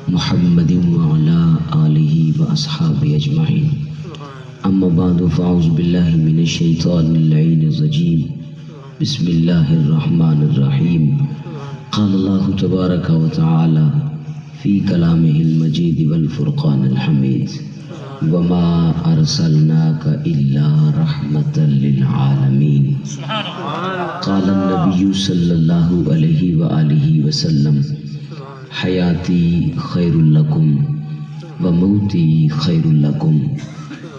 محمد وعلى آله وأصحابه أجمعين. أما بعد فأعوذ بالله من الشيطان اللعين الرجيم. بسم الله الرحمن الرحيم. قال الله تبارك وتعالى في كلامه المجيد والفرقان الحميد: وما أرسلناك إلا رحمة للعالمين. قال النبي صلى الله عليه وآله وسلم: حياتي خير لكم وموتي خير لكم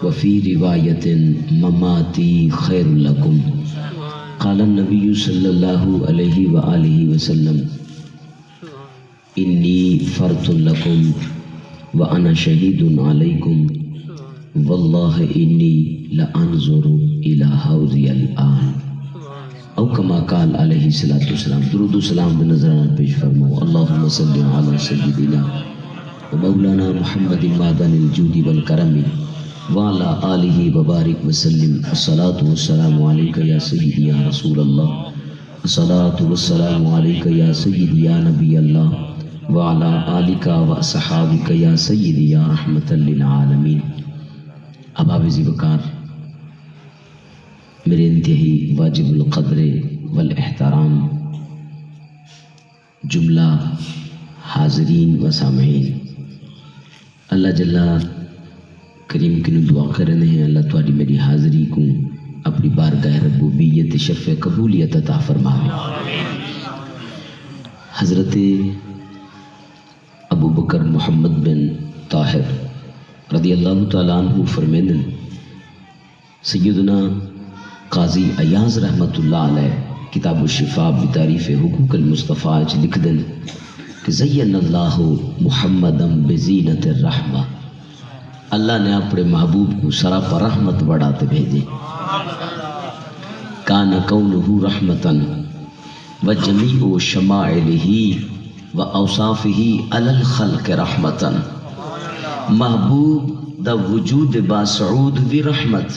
وفي رواية مماتي خير لكم. قال النبي صلى الله عليه وآله وسلم: إني فرط لكم وأنا شهيد عليكم والله إني لأنظر إلى حوضي الآن. او کما قال علیہ الصلوۃ والسلام. درود و سلام بنظرانہ پیش فرماؤ. اللہم صلی علی سیدنا و مولانا محمد معدن الجود والکرم وعلی آلہ وبارک وسلم. الصلاۃ والسلام علیک یا سیدی یا رسول اللہ. الصلاۃ والسلام علیک یا سیدی یا نبی اللہ وعلی آلک و اصحابک یا سیدی یا رحمت للعالمین. احباب ذی وقار، میرے انتہائی واجب القدر والاحترام جملہ حاضرین و سامعین، اللہ جل کریم کی دعا کرنے ہیں اللہ تواڈی میری حاضری کو اپنی بارگاہ ربوبیت شرف قبولیت عطا فرمائے. حضرت ابو بکر محمد بن طاہر رضی اللہ تعالیٰ عنہ فرمیندن، سیدنا قاضی ایاز رحمت اللہ علیہ کتاب الشفاء بتعریف حقوق المصطفیٰ لکھ دن کہ زین اللہ محمدم بزینت الرحمہ، اللہ نے اپنے محبوب کو سراپا رحمت بڑھاتے بھیجے. کان کونہ رحمتاً وجمیع شمائلہ واوصافہ علی الخلق رحمتاً. محبوب دا وجود باسعود بھی رحمت،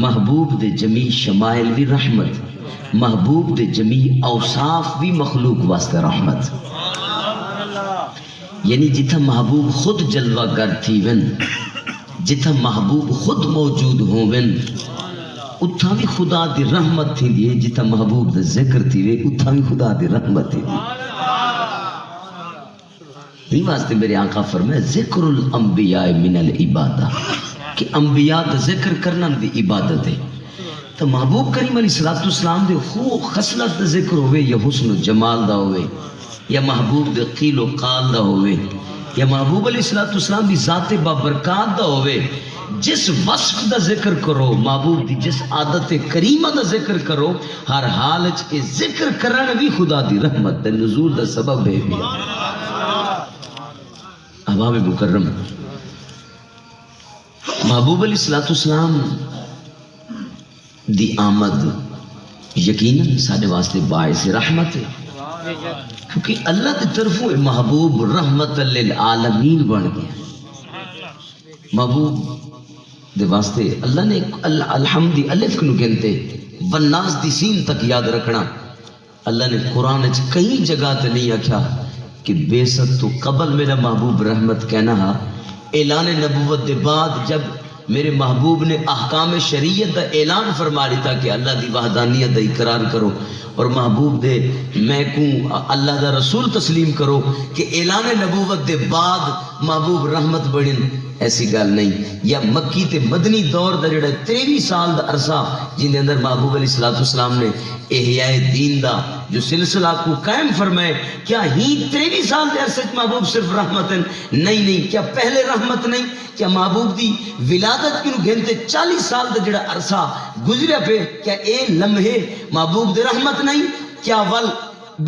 محبوب دے جمیع شمائل بھی رحمت، محبوب دے جمیع اوصاف بھی مخلوق واسطے رحمت. یعنی جتھا محبوب خود جلوہ گر تھی ون، جتھا محبوب خود موجود ہوں ون، اتھا بھی خدا دی رحمت تھی دیئے. جتھا محبوب دے ذکر تھی وے اتھا بھی خدا دی رحمت تھی دیئے. یہ واسطے میرے آقا فرمائے ذکر الانبیاء من العبادہ، کہ انبیاء دا ذکر کرنا دی عبادت ہے. تو محبوب کریم علیہ السلام دے خو خصلت دا ذکر ہوئے، یا حسن و جمال دا ہوئے، یا محبوب دے قیل و قال دا ہوئے، یا محبوب علیہ السلام دی ذات بابرکات دا ہوئے. جس وصف دا ذکر کرو، محبوب دی جس عادت کریمہ دا ذکر کرو، ہر حالت کے ذکر کرنا بھی خدا دی رحمت دا نزول دا سبب ہے. احباب مکرم، محبوب علیہ السلام دی آمد یقیناً سارے واسطے باعث رحمت ہے، کیونکہ اللہ دی طرفوں محبوب رحمت للعالمین بن گیا. محبوب دے واسطے اللہ نے الحمدی الف کنو کہنتے والناس دی سین تک یاد رکھنا. اللہ نے قرآن کئی جگہ تے نہیں آکھا کہ بے ست تو قبل میرا محبوب رحمت کہنا ہے. اعلان نبوت دے بعد جب میرے محبوب نے احکام شریعت دا اعلان فرما لیتا کہ اللہ دی وحدانیت دا اقرار کرو اور محبوب دے میں کو اللہ دا رسول تسلیم کرو، کہ اعلان نبوت دے بعد محبوب رحمت بڑھن، ایسی گال نہیں. یا مکی تے مدنی دور دا جڑا 23 سال دا عرصہ جن دے اندر محبوب علیہ السلام نے احیاء دین دا جو سلسلہ کو قائم فرمائے، کیا ہی 23 سال دے عرصے محبوب صرف رحمت نہیں، کیا پہلے رحمت نہیں؟ کیا محبوب دی ولادت کی گھنتے 40 سال دا جڑا عرصہ گزریا پہ، کیا اے لمحے محبوب دے رحمت نہیں؟ کیا ول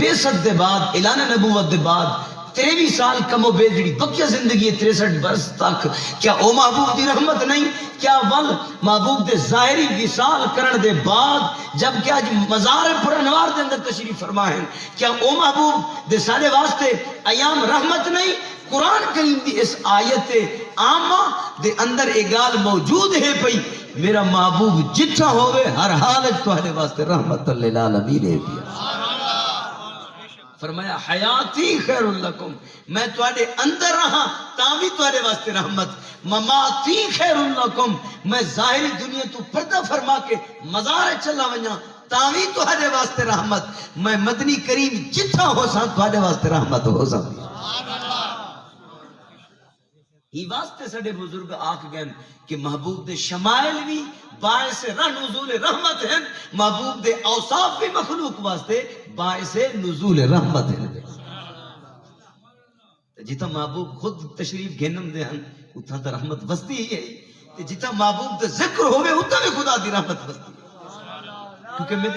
بے ست دے بعد اعلان نبوت دے بعد 23 سال کم و بیش جڑی بقیہ زندگی 63 برس تک، کیا او محبوب دی رحمت نہیں؟ کیا ول محبوب دے ظاہری وصال کرن دے بعد جب کیا مزار پر انوار دے اندر تشریف فرمائیں، کیا او محبوب دے سارے واسطے ایام رحمت نہیں؟ قرآن کریم دی اس آیت عامہ دے اندر اگال موجود ہے پئی میرا محبوب جتھا ہوئے ہر حالت تو اہلِ واسطے رحمت للعالمین ہے. فرمایا حیاتی خیر لکم، میں تواڈے اندر رہا تاں بھی تواڈے واسطے رحمت، مماتی خیر لکم، میں ظاہری دنیا تو پردہ فرما کے مزار چلا ونجا تاں بھی تواڈے واسطے رحمت، میں مدنی کریم جتھا ہو ساں تواڈے واسطے رحمت ہو ساں۔ ہی واسطے سڑے بزرگ آکھ گئے کہ محبوب دے شمائل بھی باعث نزول رحمت ہیں، محبوب دے اوصاف بھی مخلوق واسطے باعث نزول رحمت ہیں۔ جتا محبوب خود تشریف گھنم دے ہیں اتھا تا رحمت وستی ہی ہے، جتا محبوب دے ذکر ہوئے اتھا بھی خدا دی رحمت وستی ہے، کیونکہ میں